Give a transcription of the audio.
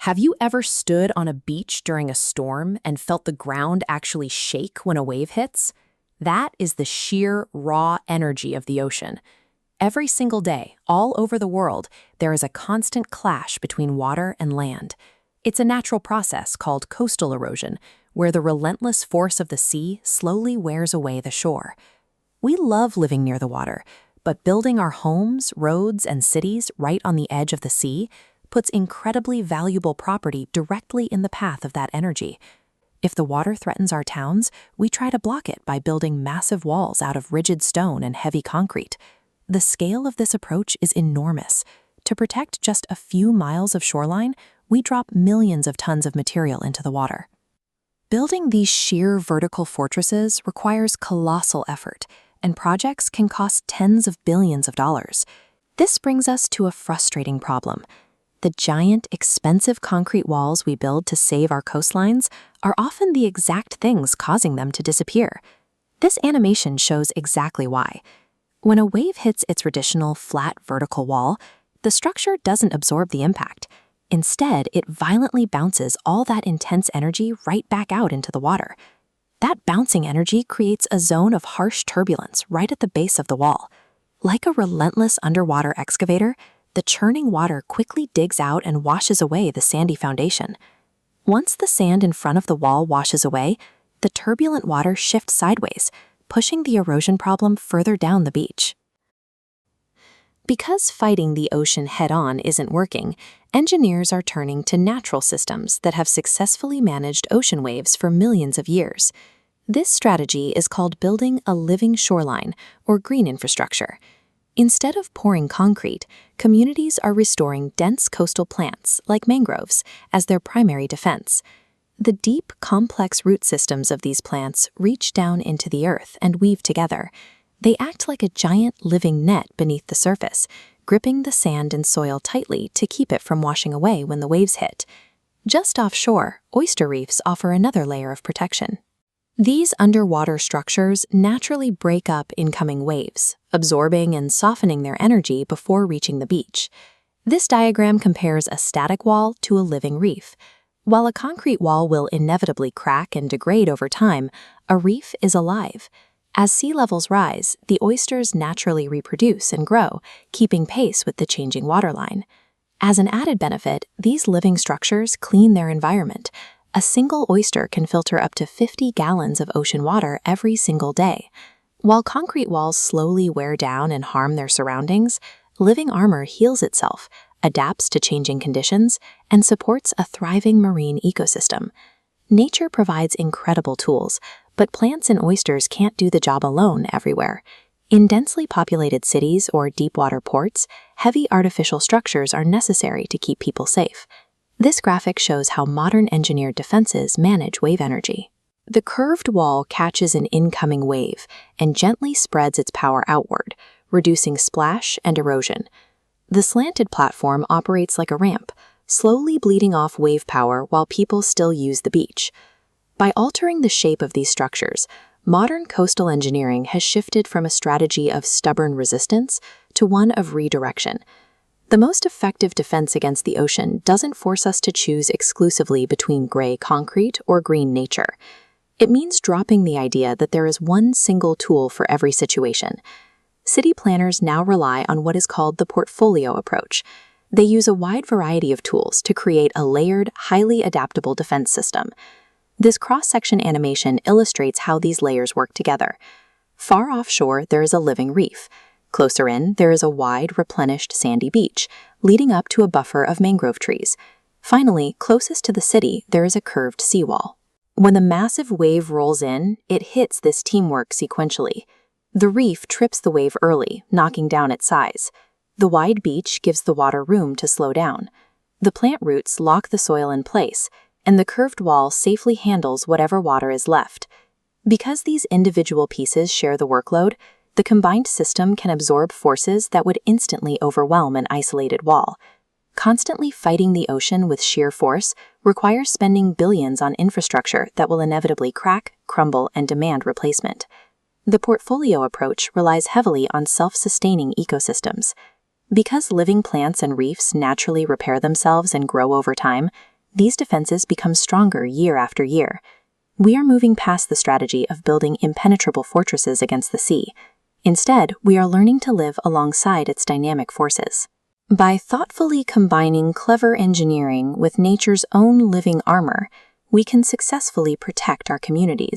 Have you ever stood on a beach during a storm and felt the ground actually shake when a wave hits? That is the sheer, raw energy of the ocean. Every single day, all over the world, there is a constant clash between water and land. It's a natural process called coastal erosion, where the relentless force of the sea slowly wears away the shore. We love living near the water, but building our homes, roads, and cities right on the edge of the sea puts incredibly valuable property directly in the path of that energy. If the water threatens our towns, we try to block it by building massive walls out of rigid stone and heavy concrete. The scale of this approach is enormous. To protect just a few miles of shoreline, we drop millions of tons of material into the water. Building these sheer vertical fortresses requires colossal effort, and projects can cost tens of billions of dollars. This brings us to a frustrating problem. The giant, expensive concrete walls we build to save our coastlines are often the exact things causing them to disappear. This animation shows exactly why. When a wave hits its traditional flat vertical wall, the structure doesn't absorb the impact. Instead, it violently bounces all that intense energy right back out into the water. That bouncing energy creates a zone of harsh turbulence right at the base of the wall. Like a relentless underwater excavator, the churning water quickly digs out and washes away the sandy foundation. Once the sand in front of the wall washes away, the turbulent water shifts sideways, pushing the erosion problem further down the beach. Because fighting the ocean head-on isn't working, engineers are turning to natural systems that have successfully managed ocean waves for millions of years. This strategy is called building a living shoreline, or green infrastructure. Instead of pouring concrete, communities are restoring dense coastal plants, like mangroves, as their primary defense. The deep, complex root systems of these plants reach down into the earth and weave together. They act like a giant living net beneath the surface, gripping the sand and soil tightly to keep it from washing away when the waves hit. Just offshore, oyster reefs offer another layer of protection. These underwater structures naturally break up incoming waves, absorbing and softening their energy before reaching the beach. This diagram compares a static wall to a living reef. While a concrete wall will inevitably crack and degrade over time, a reef is alive. As sea levels rise, the oysters naturally reproduce and grow, keeping pace with the changing waterline. As an added benefit, these living structures clean their environment. A single oyster can filter up to 50 gallons of ocean water every single day. While concrete walls slowly wear down and harm their surroundings, living armor heals itself, adapts to changing conditions, and supports a thriving marine ecosystem. Nature provides incredible tools, but plants and oysters can't do the job alone everywhere. In densely populated cities or deep-water ports, heavy artificial structures are necessary to keep people safe. This graphic shows how modern engineered defenses manage wave energy. The curved wall catches an incoming wave and gently spreads its power outward, reducing splash and erosion. The slanted platform operates like a ramp, slowly bleeding off wave power while people still use the beach. By altering the shape of these structures, modern coastal engineering has shifted from a strategy of stubborn resistance to one of redirection. The most effective defense against the ocean doesn't force us to choose exclusively between gray concrete or green nature. It means dropping the idea that there is one single tool for every situation. City planners now rely on what is called the portfolio approach. They use a wide variety of tools to create a layered, highly adaptable defense system. This cross-section animation illustrates how these layers work together. Far offshore, there is a living reef. Closer in, there is a wide, replenished sandy beach, leading up to a buffer of mangrove trees. Finally, closest to the city, there is a curved seawall. When the massive wave rolls in, it hits this teamwork sequentially. The reef trips the wave early, knocking down its size. The wide beach gives the water room to slow down. The plant roots lock the soil in place, and the curved wall safely handles whatever water is left. Because these individual pieces share the workload, the combined system can absorb forces that would instantly overwhelm an isolated wall. Constantly fighting the ocean with sheer force requires spending billions on infrastructure that will inevitably crack, crumble, and demand replacement. The portfolio approach relies heavily on self-sustaining ecosystems. Because living plants and reefs naturally repair themselves and grow over time, these defenses become stronger year after year. We are moving past the strategy of building impenetrable fortresses against the sea. Instead, we are learning to live alongside its dynamic forces. By thoughtfully combining clever engineering with nature's own living armor, we can successfully protect our communities